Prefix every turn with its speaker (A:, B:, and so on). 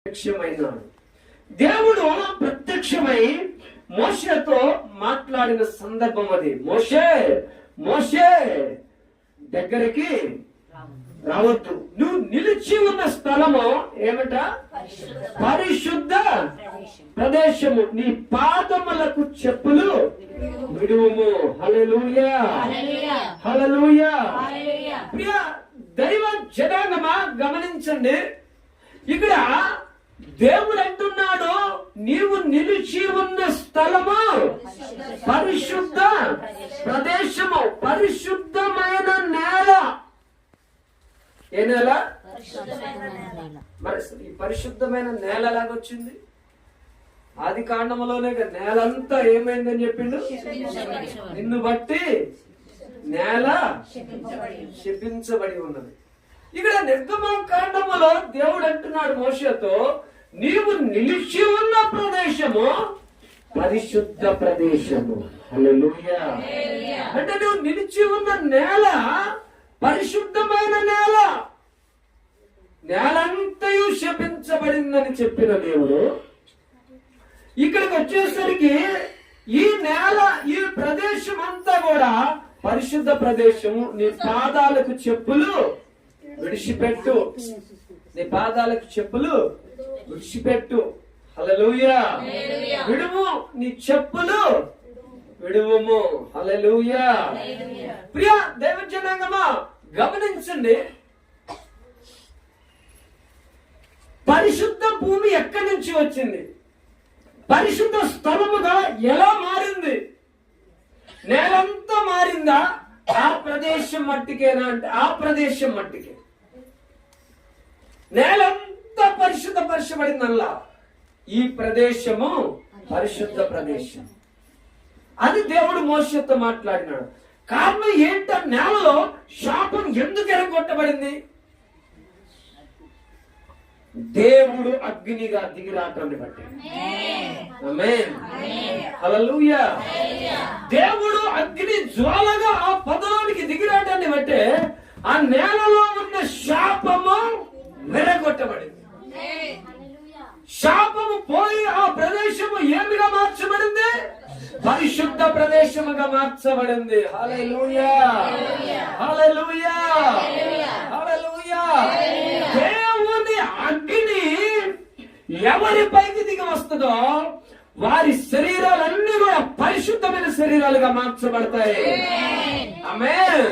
A: ప్రత్యక్షమైనాడు. దేవుడు ప్రత్యక్షమై మోషేతో మాట్లాడిన సందర్భం అది. మోషే మోషే దగ్గరికి రావద్దు, నువ్వు నిలిచి ఉన్న స్థలము ఏమిట? పరిశుద్ధ ప్రదేశము, నీ పాదములకు చెప్పులు విడువుము. హల్లెలూయా హల్లెలూయా. ప్రియ దైవ జనాంగమా గమనించండి, ఇక్కడ దేవుడు అంటున్నాడు నీవు నిలిచి ఉన్న స్థలము పరిశుద్ధ ప్రదేశము, పరిశుద్ధమైన నేల. ఏ నేల? మరి ఈ పరిశుద్ధమైన నేల ఎలాగొచ్చింది? ఆది కాండములోనే నేలంతా ఏమైందని చెప్పిండు, నిన్ను బట్టి నేల శపించబడి ఉన్నది. ఇక్కడ నిర్గమకాండములో దేవుడు అంటున్నాడు మోషేతో, నీవు నిలిచి ఉన్న ప్రదేశము పరిశుద్ధ ప్రదేశము. హల్లెలూయా. అంటే నువ్వు నిలిచి ఉన్న నేల పరిశుద్ధమైన నేల. నేలంతయు శపించబడిందని చెప్పిన దేవుడు ఇక్కడికి వచ్చేసరికి ఈ నేల, ఈ ప్రదేశం అంతా కూడా పరిశుద్ధ ప్రదేశము. నీ పాదాలకు చెప్పులు విడిచిపెట్టు, నీ పాదాలకు చెప్పులు విడిచిపెట్టు. హల్లెలూయా. విడుము, నీ చెప్పులు విడువము. హల్లెలూయా. ప్రియ దైవజనాంగమా గమనించండి, పరిశుద్ధ భూమి ఎక్కడి నుంచి వచ్చింది? పరిశుద్ధ స్థలముగా ఎలా మారింది? నేలంతా మారిందా? ఆ ప్రదేశం మట్టికేనా అంటే ఆ ప్రదేశం మట్టికే. నేలంతా పరిశుద్ధపరచబడిందల్లా, ఈ ప్రదేశము పరిశుద్ధ ప్రదేశం. అది దేవుడు మోషేతో మాట్లాడినాడు. కారణం ఏంట? నేలలో శాపం ఎందుకు ఎరగొట్టబడింది? దేవుడు అగ్నిగా దిగిరాటాన్ని బట్టి. ఆమేన్. హల్లెలూయా. దేవుడు అగ్ని జ్వాలగా ఆ పదలోనికి దిగిరాటాన్ని బట్టే ఆ నేలలో ఉన్న శాపము వెరగొట్టబడింది. శాపము పోయి ఆ ప్రదేశము ఏమిగా మార్చబడింది? పరిశుద్ధ ప్రదేశముగా మార్చబడింది. హల్లెలూయా హల్లెలూయా హల్లెలూయా. దేవుని అగ్ని ఎవరి పైకి దిగి వస్తుందో వారి శరీరాలన్నీ కూడా పరిశుద్ధమైన శరీరాలుగా మార్చబడతాయి. ఆమేన్.